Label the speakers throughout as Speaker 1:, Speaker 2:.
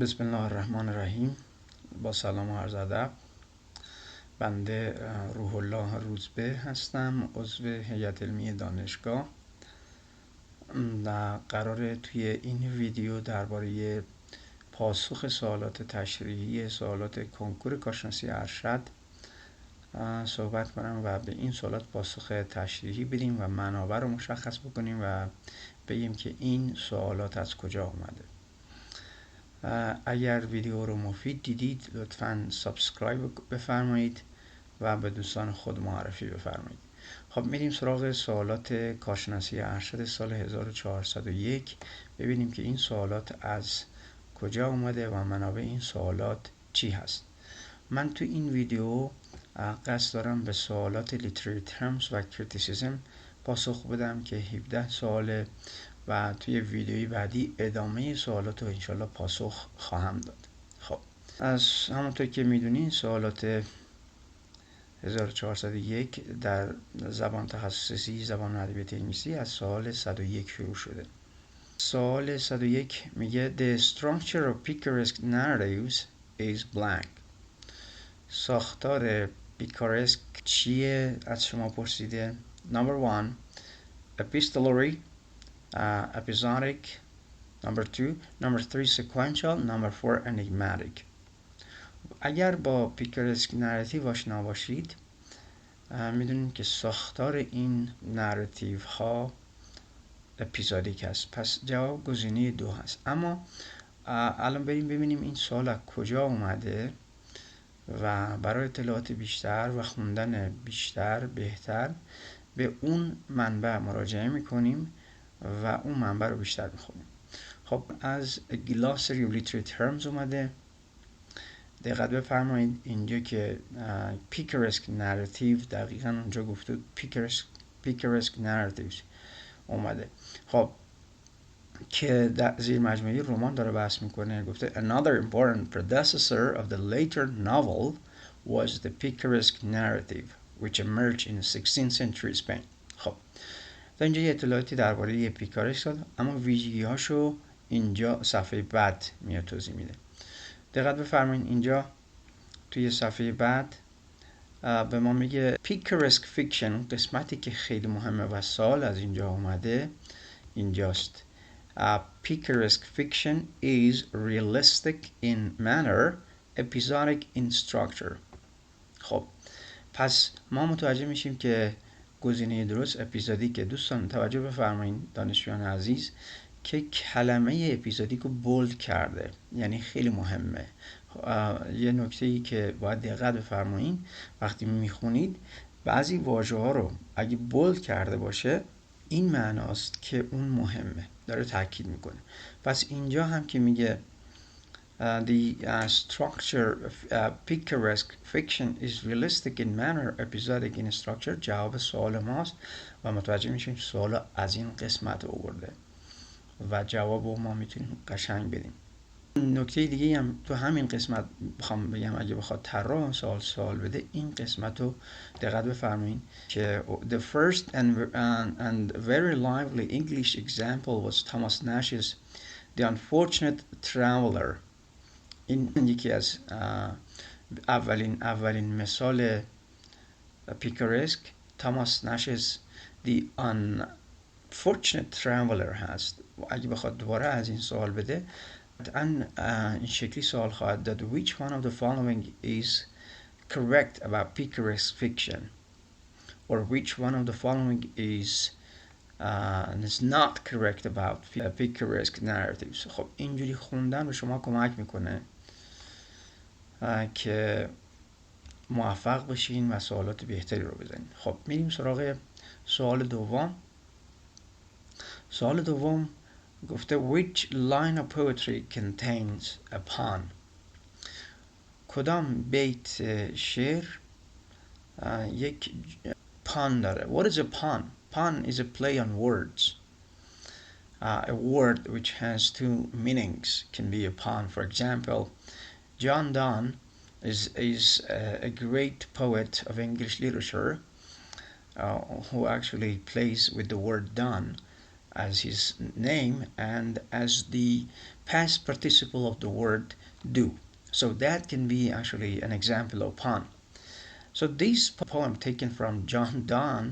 Speaker 1: بسم الله الرحمن الرحیم. با سلام و عرض ادب. بنده روح الله روزبه هستم، عضو هیئت علمی دانشگاه و قراره توی این ویدیو درباره پاسخ سوالات تشریحی سوالات کنکور کارشناسی ارشد صحبت کنم و به این سوالات پاسخ تشریحی بدیم و منابع رو مشخص بکنیم و بگیم که این سوالات از کجا اومده. اگر ویدیو رو مفید دیدید لطفاً سابسکرایب بفرمایید و به دوستان خود معرفی بفرمایید. خب میریم سراغ سوالات کارشناسی ارشد سال 1401. ببینیم که این سوالات از کجا اومده و منابع این سوالات چی هست. من تو این ویدیو قصد دارم به سوالات لیتری ترمز و کریتیسیزم پاسخ بدم که 17 سواله و توی ویدیوی بعدی ادامه سوالات رو انشالله پاسخ خواهم داد. خب از همونطور که میدونین سوالات 1401 در زبان تخصصی زبان ادبیات انگلیسی از سوال 101 شروع شده. سوال 101 میگه The structure of picaresque narratives is blank. ساختار پیکارسک چیه از شما پرسیده. Number 1 epistolary, episodic, number 2 number 3 sequential, number 4 enigmatic. اگر با پیکارسک نراتیو آشنا باشید میدونید که ساختار این نراتیو ها اپیزودیک هست، پس جواب گزینه 2 هست. اما الان بریم ببینیم این سوال از کجا اومده و برای اطلاعات بیشتر و خوندن بیشتر بهتر به اون منبع مراجعه میکنیم و اون منبع رو بیشتر میخونیم. خب از Glossary of Literary Terms اومده. دقت بفرمایید اینجا که picaresque narrative دقیقا اونجا گفته picaresque narratives اومده. خب که در زیر مجموعه رمان داره بحث میکنه. گفته another important predecessor of the later novel was the picaresque narrative which emerged in 16th century Spain. خب تا اینجا یه اطلاعاتی درباره پیکارسک داد، اما ویژگی هاشو اینجا صفحه بعد میاد توضیح میده. دقت بفرمایید اینجا توی صفحه بعد به ما میگه picaresque fiction، قسمتی که خیلی مهمه و سوال از اینجا اومده اینجاست. Picaresque fiction is realistic in manner, episodic in structure. خب پس ما متوجه میشیم که گزینه درست اپیزودیکه. دوستان توجه بفرمایید دانشجویان عزیز که کلمه اپیزودیک رو بولد کرده، یعنی خیلی مهمه. یه نکته ای که باید دقت بفرمایید وقتی میخونید بعضی واژه ها رو اگه بولد کرده باشه این معناست که اون مهمه، داره تاکید میکنه. پس اینجا هم که میگه the structure of picaresque fiction is realistic in manner, episodic in structure، جواب سوال ماست و متوجه میشیم سوال از این قسمت آورده و جواب ما میتونیم قشنگ بدیم. نکته دیگه هم تو همین قسمت بخوام بگم، اگه بخواد طراح سوال بده این قسمت رو دقت بفرمایید که the first and very lively English example was Thomas Nash's The Unfortunate Traveler. این یکی از اولین مثال پیکارسک تاماس نشز The Unfortunate Traveler هست. اگه بخواد دوباره از این سوال بده این شکلی سوال خواهد داد which one of the following is correct about picaresque fiction or which one of the following is not correct about picaresque narratives. خب اینجوری خوندن به شما کمک میکنه که موفق بشین و سوالات بهتری رو بزنین. خب میریم سراغ سوال دوم. سوال دوم گفته which line of poetry contains a pun. کدام بیت شعر یک pun داره. What is a pun? Pun is a play on words. A word which has two meanings can be a pun. For example, John Donne is a great poet of English literature who actually plays with the word done as his name and as the past participle of the word do. So that can be actually an example of pun. So this poem taken from John Donne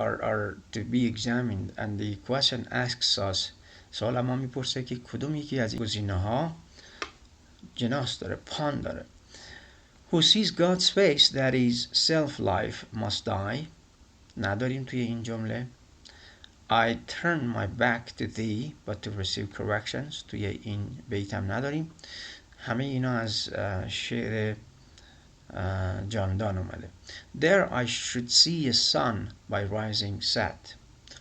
Speaker 1: are to be examined, and the question asks us. سوال ما میپرسه که کدوم یکی از این گزینه ها جناس داره، پان داره. Who sees God's face, that is self-life, must die. نداریم توی این جمله. I turn my back to thee but to receive corrections. توی این بیت هم نداریم. همه اینا از شعر جان دان اومده. There I should see a sun by rising set.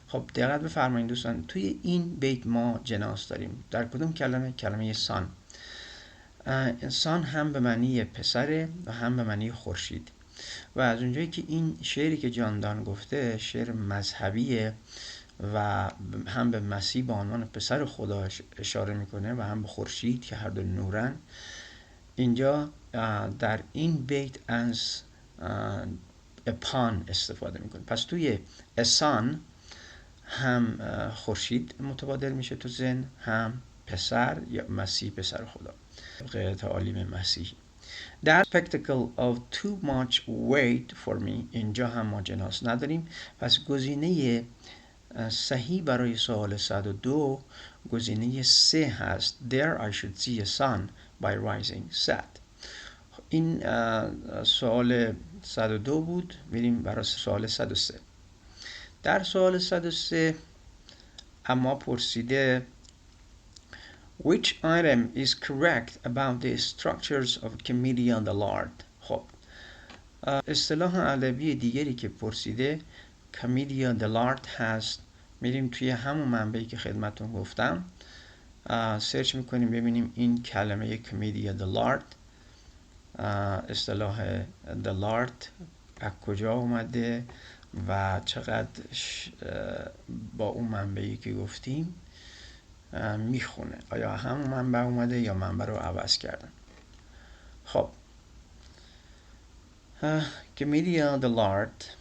Speaker 1: خب دقت بفرمایید دوستان، توی این بیت ما جناس داریم. در کدوم کلمه؟ کلمه سان. انسان هم به معنی پسره و هم به معنی خورشید. و از اونجایی که این شعری که جان دان گفته شعر مذهبیه و هم به مسیح به عنوان پسر خدا اشاره میکنه و هم به خورشید که هر دو نورن، اینجا در این بیت از اپان استفاده میکنه. پس توی اسان هم خورشید متبادر میشه تو ذهن، هم پسر یا مسیح پسر خدا، تعالیم مسیحی. That spectacle of too much weight for me. اینجا هم ما جناس نداریم. پس گزینه صحیح برای سوال 102 گزینه 3 هست. There I should see a sun by rising set. این سوال 102 بود. میریم برای سوال 103. در سوال 103 اما پرسیده Which item is correct about the structures of comedy on the art. خب اصطلاح ادبی دیگری که پرسیده comedy on the art هست. میریم توی همون منبعی که خدمتون گفتم سرچ میکنیم ببینیم این کلمه comedy on the art، اصطلاح the art از کجا اومده و چقدر با اون منبعی که گفتیم میخونه. آیا همون منبع اومده یا منبع رو عوض کردن. خب کمدیا دلارت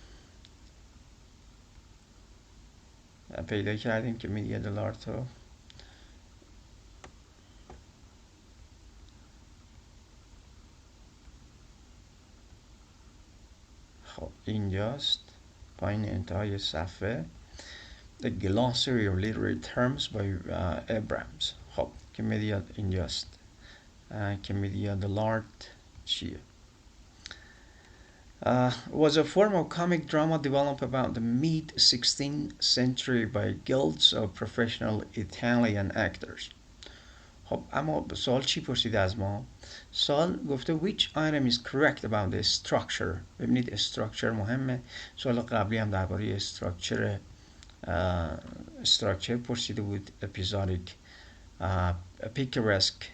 Speaker 1: پیدا کردیم. کمدیا دلارت رو خب اینجاست پایین انتهای صفحه The Glossary of Literary Terms by Abrams. خب کمدیا اینجاست. کمدیا دلارت چیه؟ Was a form of comic drama developed about the mid-16th century by guilds of professional Italian actors. خب اما سوال چی پرسیده از ما؟ سوال گفته which item is correct about the structure. ببینید structure مهمه. سوال قبلی هم درباره structure پرسیده بود. episodic picaresque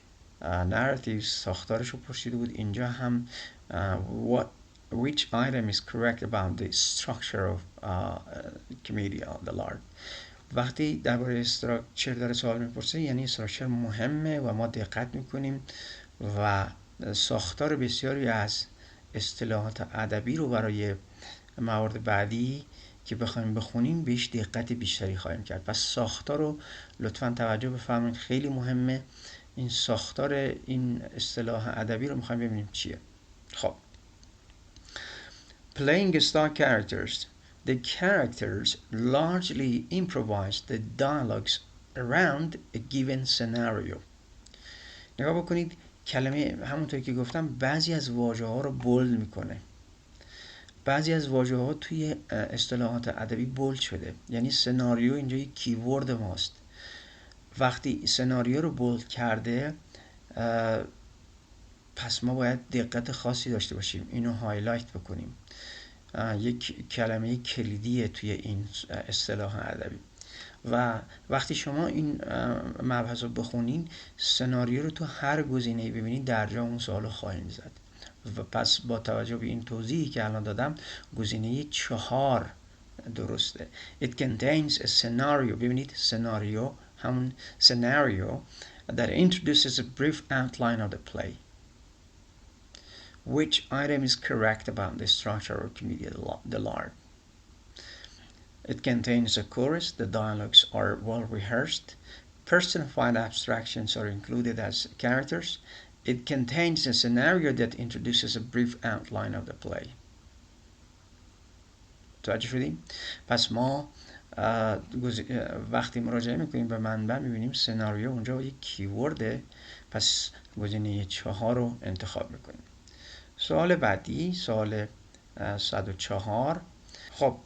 Speaker 1: narrative ساختارش رو پرسیده بود. اینجا هم which item is correct about the structure of comedy on the art. وقتی درباره استراکچر داره سوال میپرسه یعنی استراکچر مهمه و ما دقت میکنیم و ساختار بسیاری از اصطلاحات ادبی رو برای موارد بعدی که بخوایم بخونیم بهش دقت بیشتری خواهیم کرد. پس ساختار رو لطفاً توجه بفرمایید، خیلی مهمه. این ساختار این اصطلاح ادبی رو میخوایم ببینیم چیه. خب Playing star characters. The characters largely improvise the dialogues around a given scenario. نگاه بکنید کلمه همونطور که گفتم بعضی از واژه ها رو بولد میکنه. بعضی از واژه ها توی اصطلاحات ادبی بولد شده. یعنی سناریو اینجا یک کیورد ماست. وقتی سناریو رو بولد کرده پس ما باید دقت خاصی داشته باشیم، اینو هایلایت بکنیم. یک کلمه کلیدیه توی این اصطلاح ادبی و وقتی شما این مبحث رو بخونین سناریو رو تو هر گزینه‌ای ببینید در جا اون سوال خواهید زد. و پس با توجه به این توضیحی که الان دادم گزینه 4 درسته. It contains a scenario. ببینید سناریو همون scenario that introduces a brief outline of the play. Which item is correct about the structure of comedy of the art? It contains a chorus. The dialogues are well rehearsed. Personified abstractions are included as characters. It contains a scenario that introduces a brief outline of the play. توجه شدیم؟ پس ما وقتی مراجعه میکنیم به منبع میبینیم سناریو اونجا یک کیورده. پس گزینه 4 رو انتخاب میکنیم. سوال بعدی، سوال 104. خب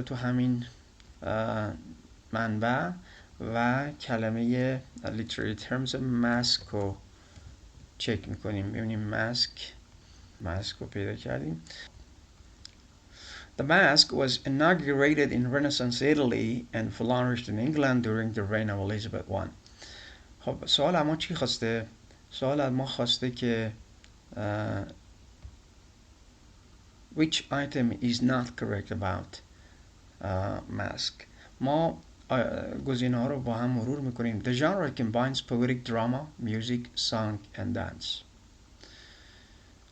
Speaker 1: تو همین منبع و کلمه literary terms mask رو چک میکنیم. ببینیم ماسک رو پیدا کردیم. The mask was inaugurated in Renaissance Italy and flourished in England during the reign of Elizabeth I. خب سوال اما چی خواسته؟ سوال از ما خواسته که which item is not correct about mask. ما گزینه ها رو با هم مرور میکنیم. The genre combines poetic drama, music, song and dance.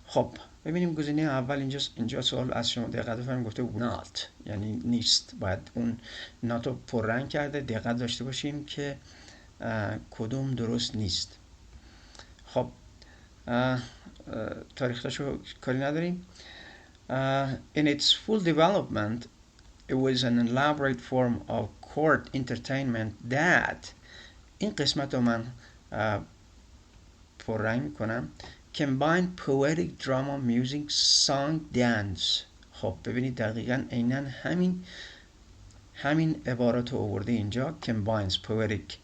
Speaker 1: خب ببینیم گزینه اول اینجا سوال از شما دقت بفرمایید گفته not، یعنی نیست. باید اون not رو پررنگ کرده. دقت داشته باشیم که کدوم درست نیست. خب تاریخشو کاری نداریم. In its full development it was an elaborate form of court entertainment that این قسمت رو من پررنگ میکنم. Combine poetic drama, music, song, dance. خب ببینید دقیقاً عیناً همین عبارات رو آورده اینجا. Combines poetic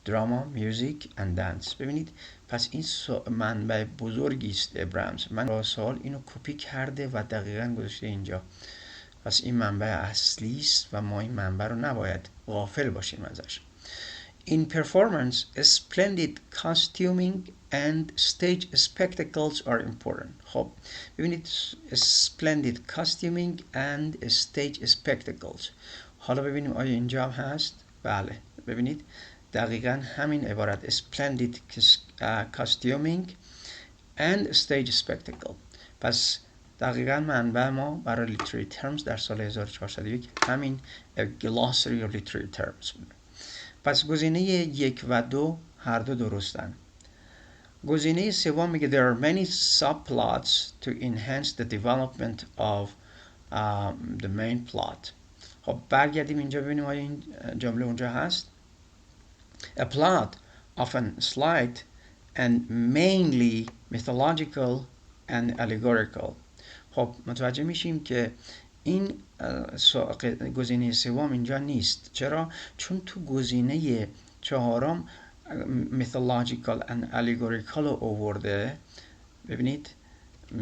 Speaker 1: drama, music and dance. ببینید پس این منبع بزرگی است ابرامز. من را سوال اینو کپی کرده و دقیقاً گذاشته اینجا. پس این منبع اصلی است و ما این منبع رو نباید غافل باشیم ازش. In performance, splendid costuming and stage spectacles are important. خب ببینید splendid costuming and stage spectacles. حالا ببینیم آیا اینجا هم هست؟ بله ببینید دقیقاً همین عبارت splendid costuming and stage spectacle. پس دقیقاً منبع ما برای literary terms در سال 1401 همین glossary of literary terms بود. پس گزینه 1 و 2 هر دو درستن. گزینه سوم میگه there are many subplots to enhance the development of the main plot. خب برگردیم اینجا ببینیم آیا این جمله اونجا هست. A plot often slight and mainly mythological and allegorical. خب متوجه میشیم که این گزینه سوم اینجا نیست. چرا؟ چون تو گزینه 4 mythological and allegorical رو آورده. ببینید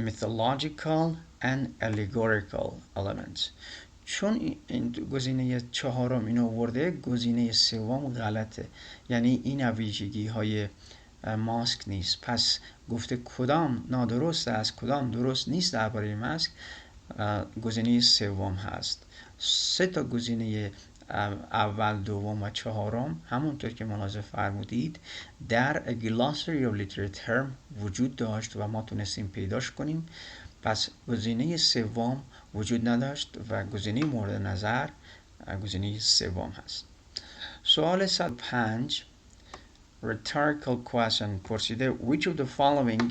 Speaker 1: mythological and allegorical elements. چون این گزینه 4 اینو آورده، گزینه سوم غلطه. یعنی این ویژگی های ماسک نیست. پس گفته کدام نادرست است، کدام درست نیست درباره ماسک. گزینه سوم هست. 3 تا گزینه اول، دوم و 4 همونطور که ملاحظه فرمودید در glossary of literary term وجود داشت و ما تونستیم پیداش کنیم. پس گزینه سوم وجود نداشت و گزینه مورد نظر گزینه سوم هست. سوال 105 rhetorical question پرسیده which of the following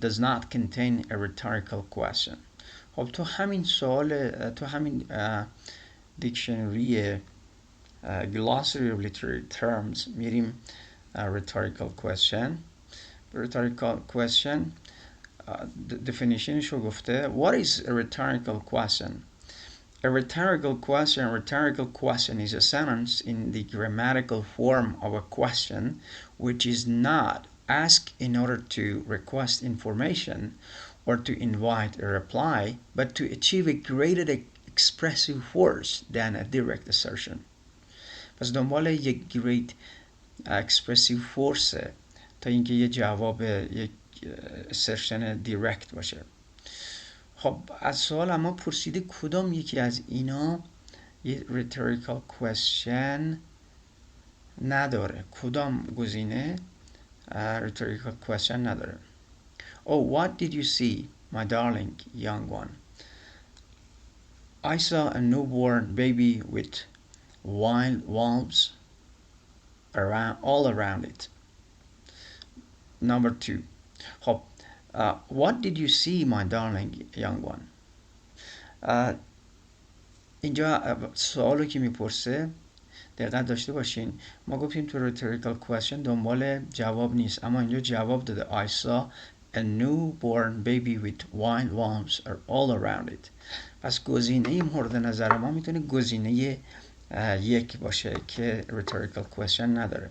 Speaker 1: does not contain a rhetorical question. خب تو همین سوال تو همین دیکشنری glossary of literary terms میریم rhetorical question. rhetorical question definitionش رو گفته what is a rhetorical question. A rhetorical question is a sentence in the grammatical form of a question which is not asked in order to request information or to invite a reply, but to achieve a greater expressive force than a direct assertion. پس دنبال یک great expressive force تا اینکه یه جواب یک assertion direct باشه. خب از سوال اما پرسیده کدام یکی از اینا یه rhetorical question نداره. کدام گزینه rhetorical question نداره. Oh, what did you see, my darling young one? I saw a newborn baby with wild wolves all around it. Number 2. خب what did you see my darling young one. اینجا سوالو که میپرسه دقت داشته باشین، ما گفتیم تو rhetorical question دنبال جواب نیست، اما اینجا جواب داده. I saw a newborn baby with wild worms are all around it. پس گزینه مورد نظر ما میتونه گزینه یک باشه که rhetorical question نداره.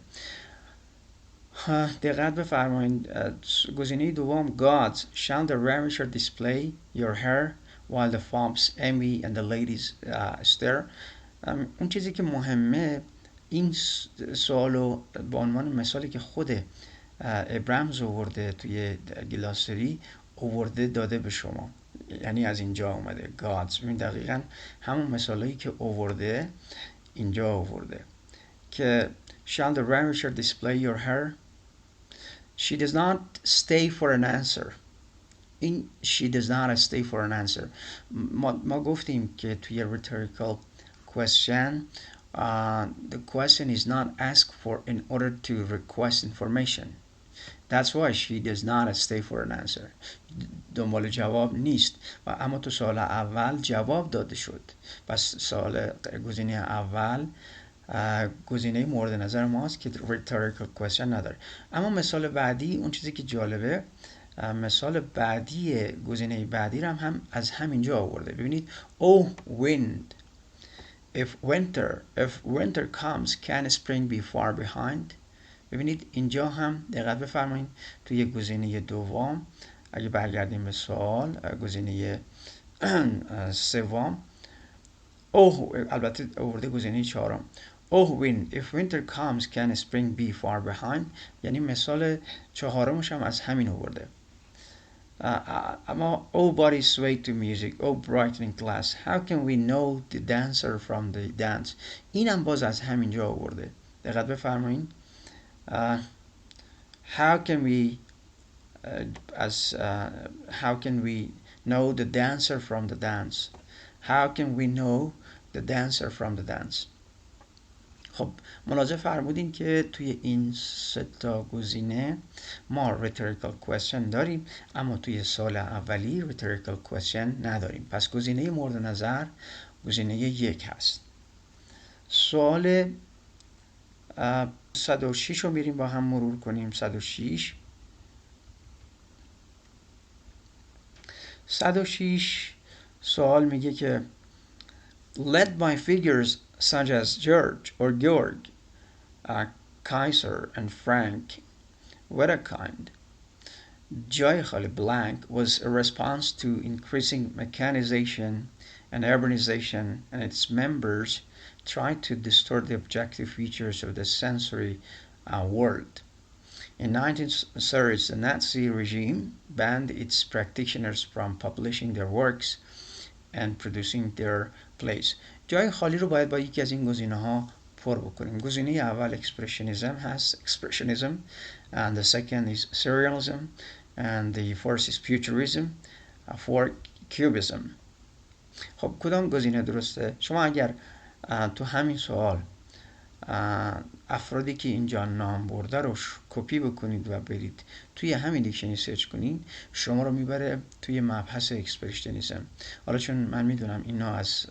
Speaker 1: دقت بفرمایید. گزینه دوم Gods shall the ravisher display your hair while the fop's envy and the ladies stare. اون چیزی که مهمه، این سوالو با عنوان مثالی که خود ابرامز آورده توی گلاسری آورده داده به شما، یعنی از اینجا اومده Gods. ببین دقیقا همون مثالایی که آورده اینجا آورده که shall the ravisher display your hair. She does not stay for an answer. این she does not stay for an answer. ما گفتیم که توی rhetorical question the question is not asked for in order to request information. That's why she does not stay for an answer. دنبال جواب نیست و اما تو سوال اول جواب داده شد. پس سوال گزینه اول گزینه مورد نظر ماست که rhetorical question نداره. اما مثال بعدی، اون چیزی که جالبه، مثال بعدی گزینه بعدی رو هم از همینجا آورده. ببینید Oh wind, if winter comes can spring be far behind. ببینید اینجا هم دقت بفرمایید توی گزینه دوم، اگه برگردیم به سوال گزینه سوم البته آورده گزینه چهارم Oh wind, if winter comes can spring be far behind. یعنی مثال چهارمش هم از همین آورده. اما Oh body sway to music, oh brightening glass, how can we know the dancer from the dance. این هم باز از همینجا آورده. دقت بفرمایید. How can we how can we know the dancer from the dance. How can we know the dancer from the dance. خب ملاحظه فرمودین که توی این سه تا گزینه ما rhetorical question داریم، اما توی سال اولی rhetorical question نداریم. پس گزینه مورد نظر گزینه یک هست. سوال 106 رو میریم با هم مرور کنیم. 106 سوال میگه که Led by figures such as George or Georg, Kaiser and Frank Wedekind, جای خالی blank was a response to increasing mechanization and urbanization, and its members tried to distort the objective features of the sensory world. In 1930s, the Nazi regime banned its practitioners from publishing their works and producing their plays. جای خالی رو باید با یکی از این گزینه ها پر بکنیم. گزینه اول expressionism هست, expressionism, and the second is surrealism, and the fourth is futurism, for cubism. خب کدام گزینه درسته؟ شما اگر تو همین سوال افرادی که اینجا نام برده رو کپی بکنید و برید توی همین دیکشنری سرچ کنید، شما رو میبره توی مبحث اکسپرشنیسم. حالا چون من میدونم اینا از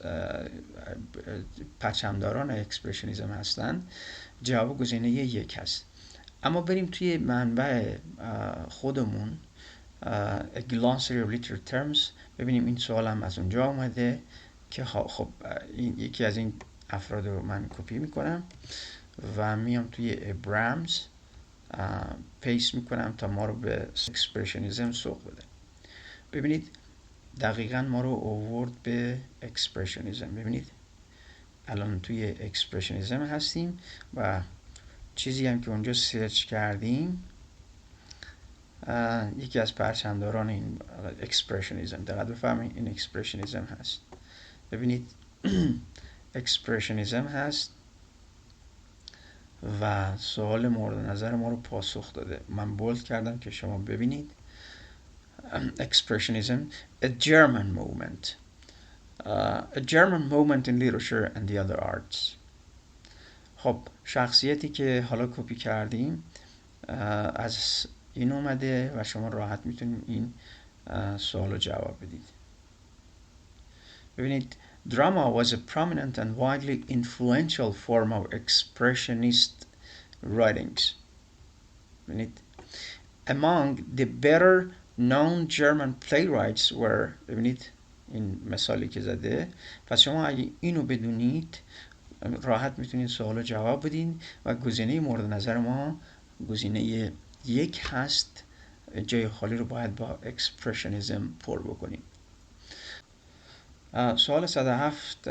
Speaker 1: پرچمداران اکسپرشنیسم هستن، جواب گزینه یک هست. اما بریم توی منبع خودمون A Glossary of Literary Terms، ببینیم این سوال هم از اونجا اومده که خب این یکی از این افراد رو من کپی میکنم و میام توی ابرامز پیست میکنم تا ما رو به اکسپرشنیزم سوق بده. ببینید دقیقا ما رو اوورد به اکسپرشنیزم. ببینید الان توی اکسپرشنیزم هستیم و چیزی هم که اونجا سرچ کردیم یکی از پرچمداران این اکسپرشنیزم، دقت بفرمایید این اکسپرشنیزم هست. ببینید اکسپرشنیزم هست و سوال مورد نظر ما رو پاسخ داده. من بولد کردم که شما ببینید. Expressionism, a German movement A German movement in literature and the other arts. خب شخصیتی که حالا کپی کردیم از این اومده و شما راحت میتونید این سوال رو جواب بدید. ببینید drama was a prominent and widely influential form of expressionist writings. ببینید among the better known German playwrights were. ببینید این مثالی که زده. پس شما اگه اینو بدونید راحت میتونید سوال رو جواب بدین و گزینه مورد نظر ما گزینه 1 هست. جای خالی رو باید با اکسپرشنیزم پر بکنیم. سوال 107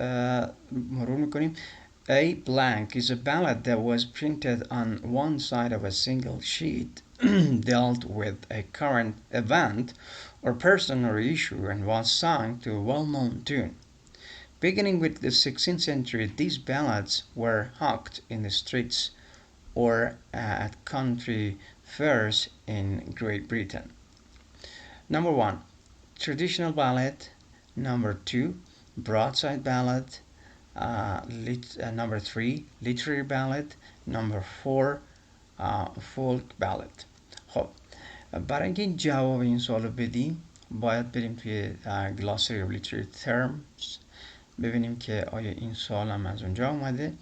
Speaker 1: مرور میکنیم. A blank is a ballad that was printed on one side of a single sheet, dealt with a current event or person or issue, and was sung to a well-known tune. Beginning with the 16th century, these ballads were hawked in the streets or at country fairs in Great Britain. Number 1, traditional ballad. Number 2, broadside ballad. Number 3, literary ballad. Number 4, folk ballad. خب برای اینکه این جواب این سوال رو بدیم باید بریم توی glossary of literary terms ببینیم که آیا این سوال هم از اونجا اومده.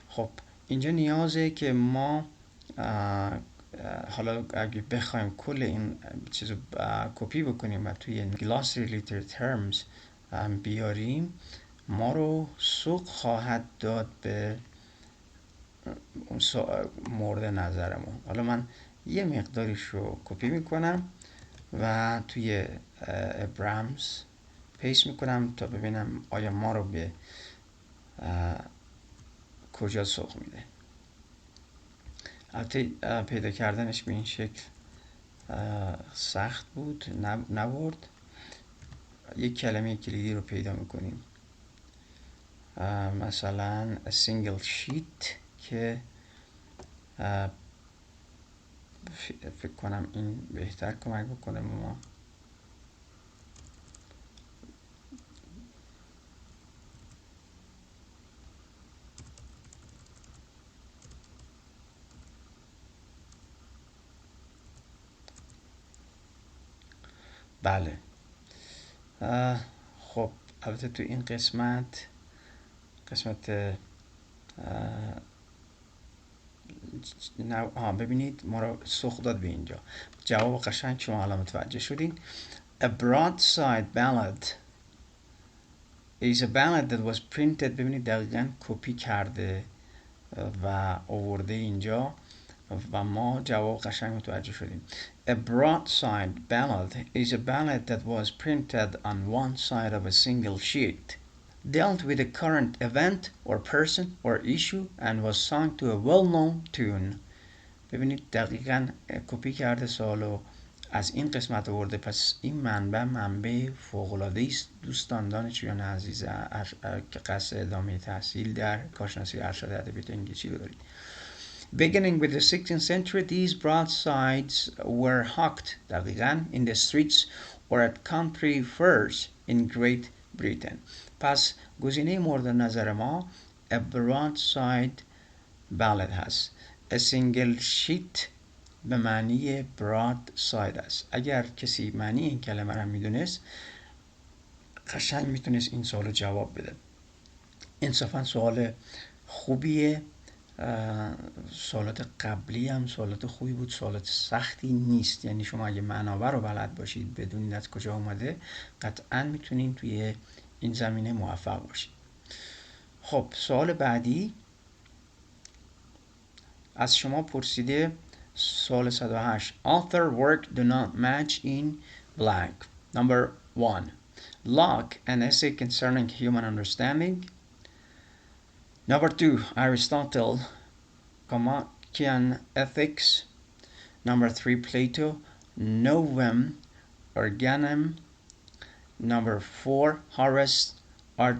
Speaker 1: خب اینجا نیازه که ما حالا اگه بخوایم کل این چیز رو کپی بکنیم و توی glossary literary terms بیاریم ما رو سوق خواهد داد به مورد نظرمون. حالا من یه مقداریش رو کپی میکنم و توی ابرامز پیست میکنم تا ببینم آیا ما رو به کجا سوق میده. البته پیدا کردنش به این شکل سخت بود، نبرد. یک کلمه کلیدی رو پیدا میکنیم، مثلا single sheet که فکر کنم این بهتر کمک بکنه ما. بله خب البته تو این قسمت ببینید ما رو سوق داد به اینجا. جواب قشنگ شما الان متوجه شدین. A broadside ballad is a ballad that was printed. ببینید دقیقاً کپی کرده و آورده اینجا و ما جواب قشنگ متوجه شدیم. A broadside ballad is a ballad that was printed on one side of a single sheet, dealt with a current event or person or issue, and was sung to a well-known tune. ببینید دقیقاً کپی کرده سوالو از این قسمت آورده. پس این منبع فوق‌العاده است دوستان دانشجویان عزیز که قصد ادامه تحصیل در کارشناسی ارشد ادبیات انگلیسی دارید. Beginning with the 16th century, these broadsides were hawked دقیقاً in the streets or at country fairs in Great Britain. پس گزینه مورد نظر ما a broadside ballad هست. A single sheet به معنی broadside است. اگر کسی معنی این کلمه را میدونست قشنگ میتونست این سوال جواب بده. انصافا سوال خوبیه. سوالات قبلی هم سوالات خوبی بود، سوالات سختی نیست. یعنی شما اگه منابع رو بلد باشید بدونید از کجا اومده قطعا میتونید توی این زمینه موفق باشید. خب سوال بعدی از شما پرسیده. سوال 108 Author work do not match in blank. Number 1 Locke, an essay concerning human understanding. Number 2 Aristotle, Commachian ethics. Number 3 Plato, Novum Organum. Number 4 Horace, Ars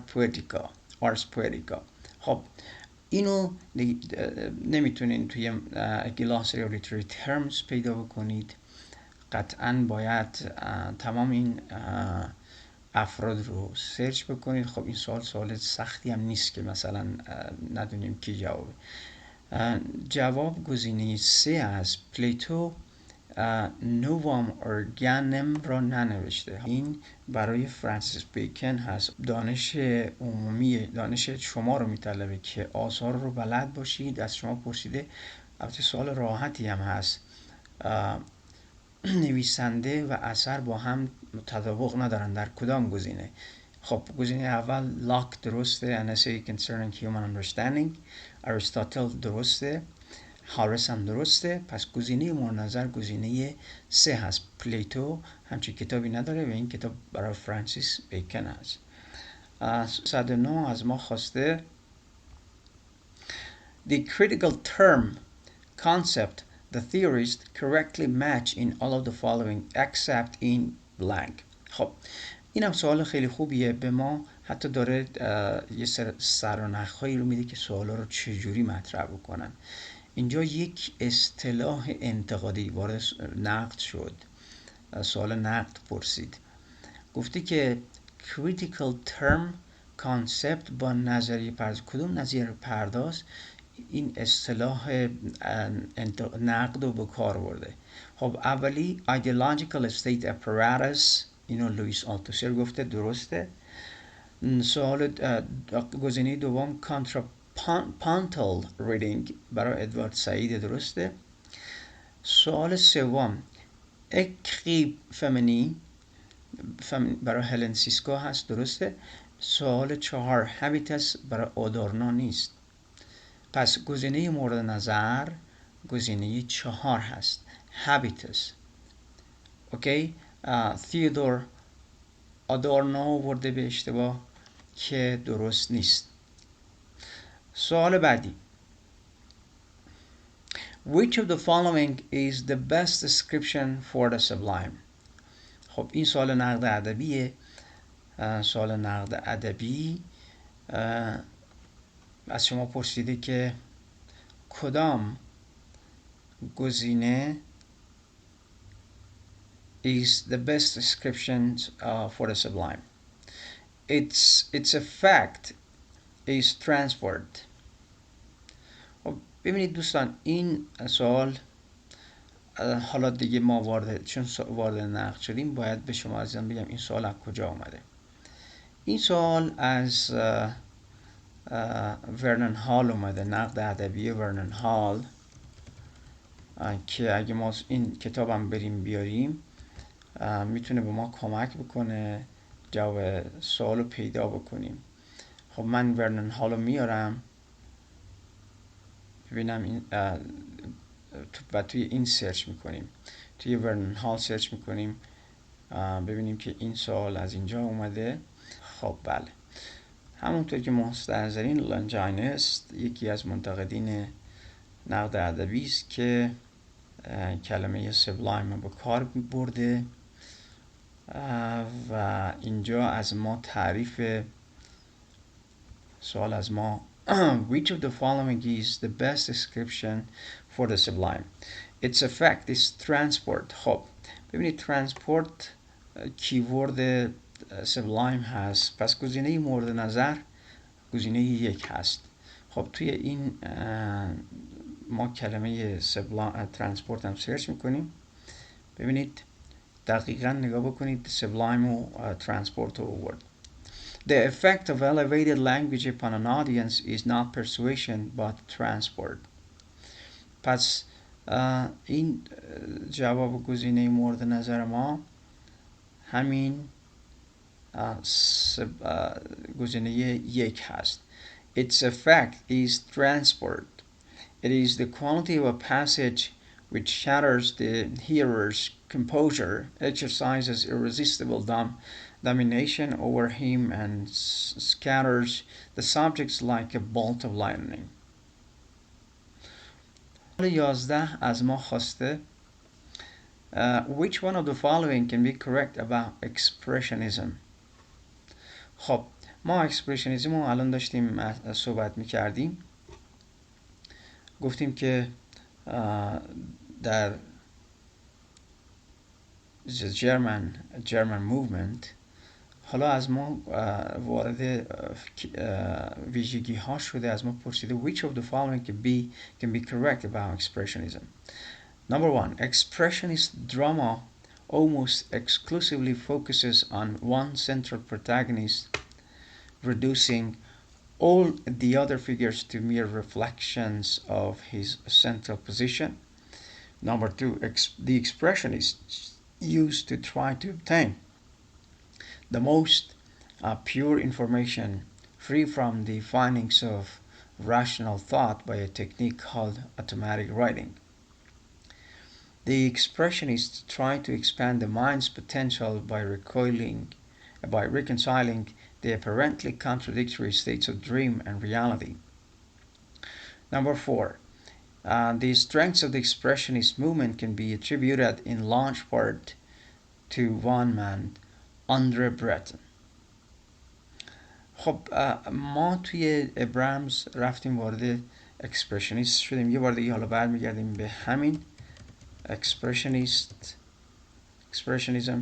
Speaker 1: Poetica. خب اینو نمیتونین توی glossary of literary terms پیدا بکنید. قطعا باید تمام این افراد رو سرچ بکنید. خب این سوال سختی هم نیست که مثلا ندونیم کی جوابه. جواب گزینه 3 است. پلیتو نوام ارگانم را ننوشته. این برای فرانسیس بیکن هست. دانش عمومی، دانش شما رو میطلبه که آثار رو بلد باشید. از شما پرسیده، البته سوال راحتی هم هست، نویسنده و اثر با هم تطابق ندارن، در کدام گزینه؟ خب گزینه اول لاک درسته، an essay concerning human understanding. ارسطاطل درسته، هاریس هم درسته. پس گزینه مورد نظر گزینه 3 هست. پلیتو همچین کتابی نداره و این کتاب برای فرانسیس بیکن است. 109 از ما خواسته The critical term, concept, the theorist correctly match in all of the following except in blank. خب این هم سوال خیلی خوبیه، به ما حتی داره یه سرانخ‌هایی رو میده که سوالا رو چجوری مطرح بکنن. اینجا یک اصطلاح انتقادی وارد نقد شد، سوال نقد پرسید، گفته که critical term concept با نظریه پرداز. کدوم نظریه پرداز این اصطلاح نقد رو به کار برده؟ خب اولی ideological state apparatus، اینو لوئیس آلتوسر گفته، درسته. سوال گزینه دوم contrapuntal reading برای ادوارد سعید، درسته. سوال سوم اکری فمینی برای هلن سیسکو هست، درسته. سوال 4 هابیتس برای آدورنو نیست. پس گزینه مورد نظر گزینه 4 هست، هابیتس. اوکی. تیودور آدورنو ورده به اشتباه که درست نیست. سوال بعدی Which of the following is the best description for the sublime؟ خب این سوال نقد ادبیه. سوال نقد ادبی از شما پرسیده که کدام گزینه is the best description for the sublime. Its effect is transport. ببینید دوستان، این سوال حالا دیگه ما چون وارد نقد شدیم باید به شما عزیزان بگم این سوال از کجا آمده. این سوال از ورنن هال اومده، نقد ادبی ورنن هال، که اگه ما این کتابم بریم بیاریم میتونه به ما کمک بکنه جواب سوالو پیدا بکنیم. خب من ورنن هالو میارم، ببینم این و توی این سرچ میکنیم، توی ورنن هال سرچ میکنیم، ببینیم که این سوال از اینجا اومده. خب بله، همونطور که مستحضرین لانجاینس یکی از منتقدین نقد ادبی است که کلمه سبلایم به کار برده و اینجا از ما تعریف سوال از ما Which of the following is the best description for the sublime? Its effect is transport. خب ببینید transport کیورد sublime هست، پس گزینه مورد نظر گزینه 1 هست. خب توی این ما کلمه transport هم سرچ میکنیم، ببینید دقیقا نگاه بکنید sublime و transport رو آورد. The effect of elevated language upon an audience is not persuasion but transport. پس این جواب گزینه مورد نظر ما همین گزینه 1 هست. Its effect is transport. It is the quality of a passage which shatters the hearer's composure, exercises irresistible domination over him and scatters the subjects like a bolt of lightning. 11 از ما خواسته Which one of the following can be correct about expressionism؟ خب ما اکسپرشنیزم رو الان داشتیم صحبت میکردیم، گفتیم که در German movement حالا از ما وارد ویژگی ها شده، از ما پرسیده which of the following can be correct about expressionism. Number one, expressionist drama almost exclusively focuses on one central protagonist, reducing all the other figures to mere reflections of his central position. Number two, the expressionists used to try to obtain the most pure information free from the findings of rational thought by a technique called automatic writing. The expressionists try to expand the mind's potential by reconciling the apparently contradictory states of dream and reality. Number four, the strengths of the expressionist movement can be attributed in large part to one man, Andre Breton. خب ما توی ابرامز رفتیم وارد اکسپرشنیست شدیم، یه بار دیگه حالا برمیگردیم به همین expressionism.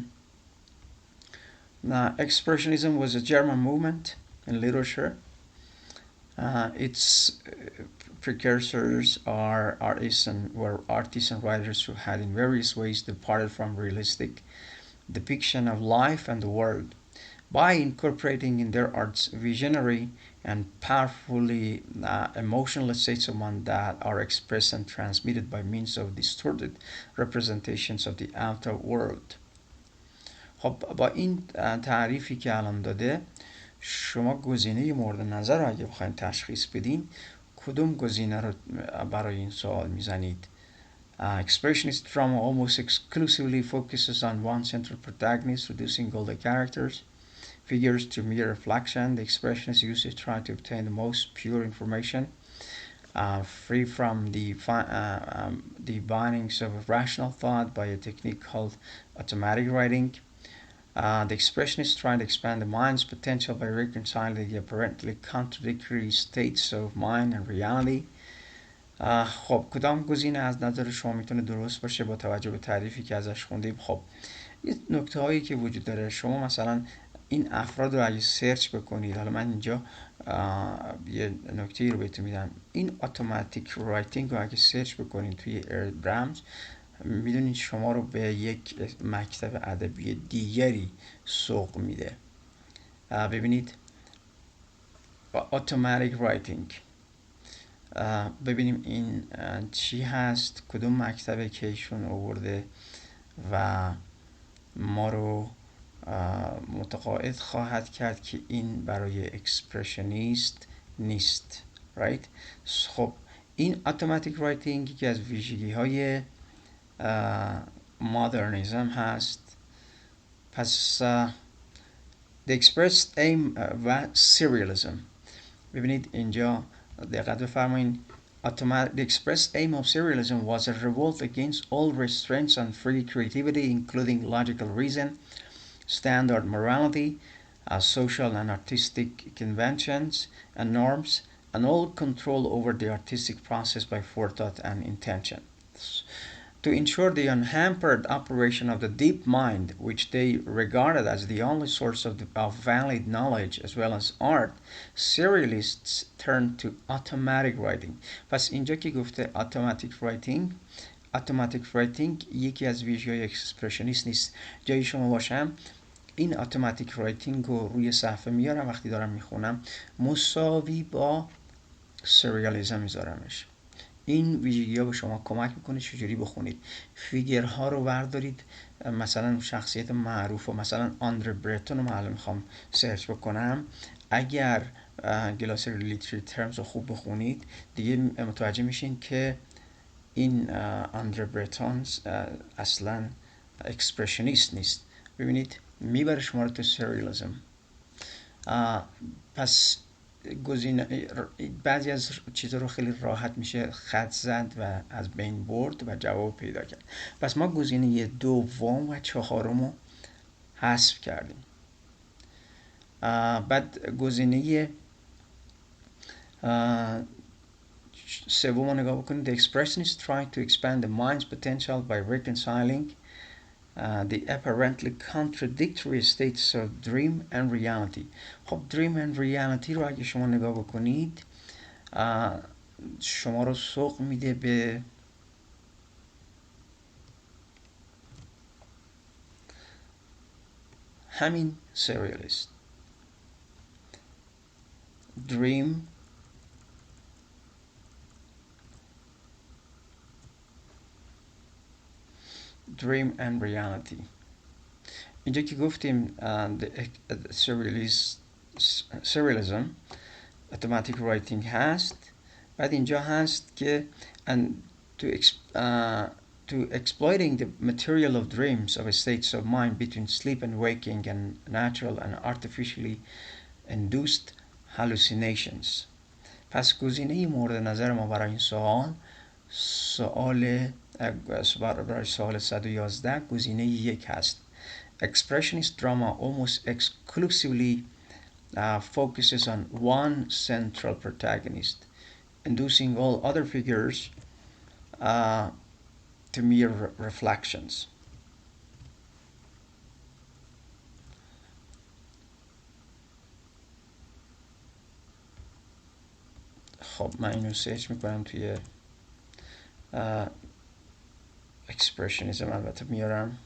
Speaker 1: Now, expressionism was a German movement in literature. Its precursors were artists and writers who had in various ways departed from realistic depiction of life and the world by incorporating in their arts visionary and powerfully emotional states of mind that are expressed and transmitted by means of distorted representations of the outer world. خب با این تعریفی که الان داده، شما گزینه مورد نظر رو اگه بخواید تشخیص بدین، کدوم گزینه رو برای این سوال میزنید؟ Expressionist drama almost exclusively focuses on one central protagonist, reducing all the figures to mere reflection. The expressionists used to try to obtain the most pure information, free from the bindings of rational thought by a technique called automatic writing. The expressionists try to expand the mind's potential by reconciling the apparently contradictory states of mind and reality. خب کدام گزینه از نظر شما میتونه درست باشه با توجه به تعریفی که ازش خوندیم؟ خب یه نکته هایی که وجود داره، شما مثلا این افراد رو اگه سرچ بکنید، حالا من اینجا یه نکته رو بهتون میدم، این اتوماتیک رایتینگ رو اگه سرچ بکنید توی اربرامز، میدونید شما رو به یک مکتب ادبی دیگری سوق میده. ببینید اتوماتیک رایتینگ، ببینیم این چی هست، کدوم مکتبه که ایشون آورده و ما رو متقاعد خواهد کرد که این برای اکسپرشنیست نیست. right؟ خب این اتوماتیک رایتینگ یکی از ویژگی های مدرنیزم هست. پس the expressed aim و serialism، ببینید اینجا دقت بفرمایید. The expressed aim of serialism was a revolt against all restraints on free creativity, including logical reason, standard morality, social and artistic conventions and norms, and all control over the artistic process by forethought and intention. To ensure the unhampered operation of the deep mind, which they regarded as the only source of valid knowledge as well as art, serialists turned to automatic writing. پس اینجا که گفته automatic writing یکی از ویژگی‌های اکسپرشنیست نیست. جایی شما باشم این اتوماتیک رایتینگ رو روی صفحه میارم، وقتی دارم میخونم مساوی با سریالیزم میذارمش. این ویژگی ها به شما کمک میکنه چجوری بخونید. فیگرها رو بردارید، مثلا شخصیت معروف و مثلا آندره برتون رو من الان میخوام سرچ بکنم، اگر گلاسری لیتری ترمز رو خوب بخونید دیگه متوجه میشین که این آندره برتون اصلا اکسپرشنیست نیست. ببینید میبره شما رو تو سریالیزم. پس گزینه بعضی از چیزا رو خیلی راحت میشه خط زد و از بین برد و جواب پیدا کرد. پس ما گزینه دوم و چهارم رو حذف کردیم. بعد گزینه سوم رو نگاه بکنید. The expressionists try to expand the mind's potential by reconciling the apparently contradictory states of dream and reality. خب dream and reality رو اگه شما نگاه بکنید شما رو سوق میده به همین سریالیست. dream and reality. اینجا که گفتیم serialism automatic writing هست، بعد اینجا هست که and to exploiting the material of dreams of states of mind between sleep and waking and natural and artificially induced hallucinations. پس گزینه مورد نظر ما برای این سوال 111 گزینه 1 هست. Expressionist drama almost exclusively focuses on one central protagonist, inducing all other figures to mere reflections. خب من اینو سرچ میکنم توی expressionism البته میارم.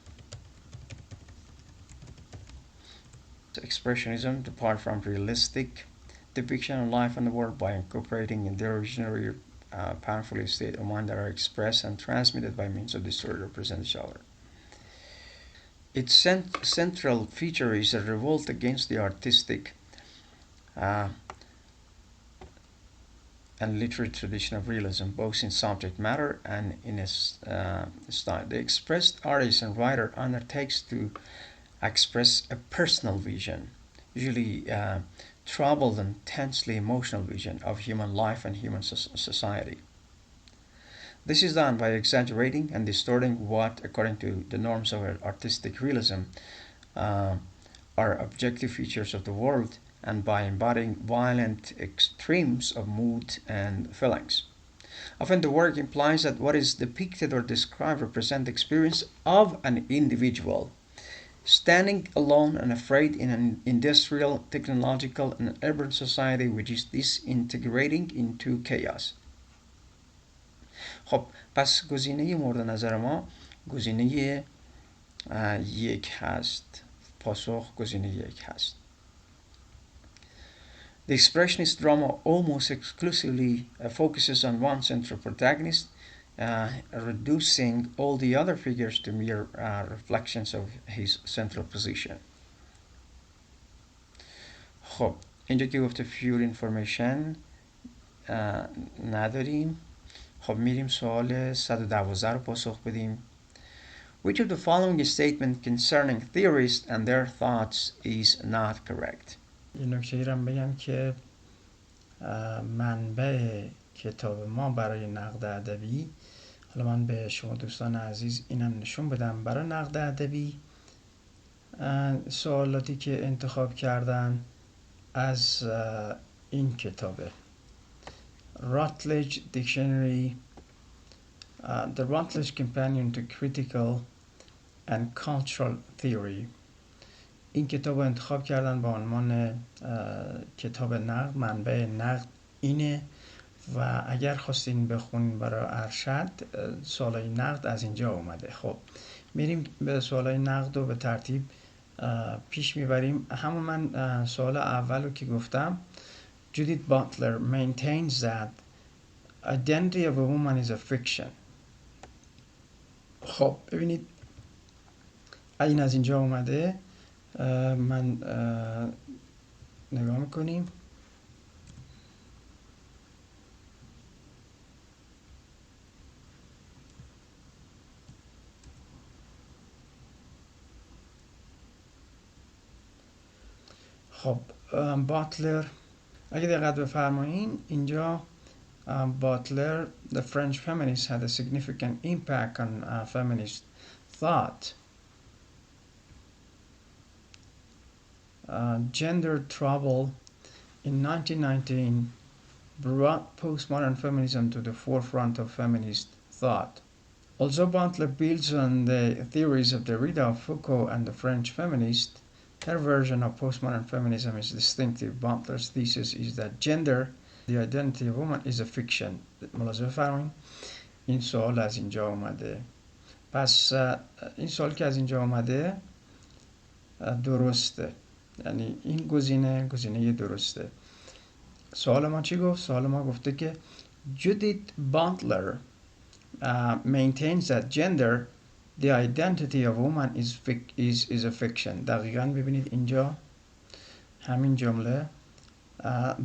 Speaker 1: Expressionism depart from realistic depiction of life and the world by incorporating in their originary powerfully state of mind that are expressed and transmitted by means of distorted represented genre. Its central feature is a revolt against the artistic and literary tradition of realism, both in subject matter and in its style. The expressed artist and writer undertakes to express a personal vision, usually troubled and tensely emotional vision of human life and human society. This is done by exaggerating and distorting what, according to the norms of artistic realism, are objective features of the world, and by embodying violent extremes of mood and feelings. Often the work implies that what is depicted or described represents the experience of an individual standing alone and afraid in an industrial, technological, and urban society which is disintegrating into chaos. خب پس گزینه مورد نظر ما گزینه 1 هست. پاسخ گزینه 1 هست. The expressionist drama almost exclusively focuses on one central protagonist, reducing all the other figures to mere reflections of his central position. خب اینجا که گفته few information نداریم. خب میریم سوال 112 رو پاسخ بدیم. Which of the following statement concerning theorists and their thoughts is not correct? این نکته رو بگم که منبع کتاب ما برای نقد ادبی، حالا من به شما دوستان عزیز اینم نشون بدم، برای نقد ادبی سوالاتی که انتخاب کردن از این کتابه. Routledge Dictionary, the Routledge Companion to Critical and Cultural Theory. این کتاب رو انتخاب کردن با عنوان کتاب نقد. منبع نقد اینه و اگر خواستین بخونین برای ارشد سوالای نقد از اینجا اومده. خب میریم به سوالای نقد رو به ترتیب پیش میبریم. همون من سوال اول رو که گفتم، Judith Butler maintains that identity of a woman is a fiction. خب ببینید این از اینجا اومده. من نگاه میکنیم. خب باتلر اگه دقت بفرمایین اینجا باتلر the French feminist had a significant impact on feminist thought. Gender trouble in 1919 brought postmodern feminism to the forefront of feminist thought. Although Butler builds on the theories of Derrida, Foucault, and the French feminists, her version of postmodern feminism is distinctive. Butler's thesis is that gender, the identity of woman, is a fiction. ملاحظه فرمایید این سوال از اینجا اومده. پس این سوال که از اینجا اومده درسته، یعنی این گزینه درسته. سوال ما چی گفت؟ سوال ما گفته که Judith Butler maintains that gender, the identity of woman, is a fiction. دقیقاً ببینید اینجا همین جمله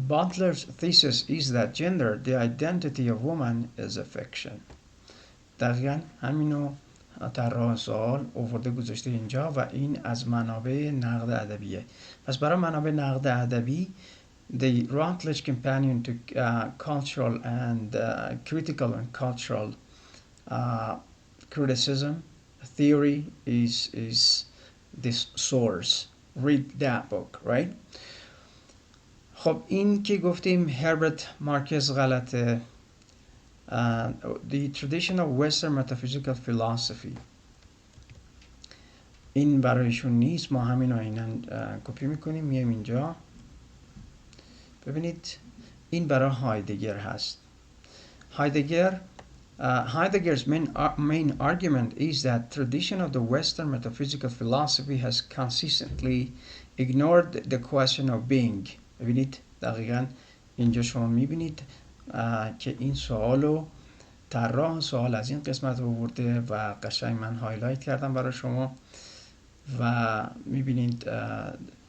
Speaker 1: Butler's thesis is that gender, the identity of woman, is a fiction. دقیقاً همینو طراح سوال آورده گذاشته اینجا و این از منابع نقد ادبیه. پس برای منابع نقد ادبی The Routledge Companion to Cultural and Critical and Cultural Criticism Theory is this source. Read that book, right? خب این که گفتیم هربرت مارکز غلطه. The tradition of Western metaphysical philosophy این برایشون نیست. ما همین رو اینن کپی میکنیم میایم اینجا. ببینید این برای هایدگر هست. Heidegger's main argument is that tradition of the Western metaphysical philosophy has consistently ignored the question of being. ببینید دقیقاً اینجا شما میبینید که این سوالو طراح سوال از این قسمت آورده و قشنگ من هایلایت کردم برای شما و میبینید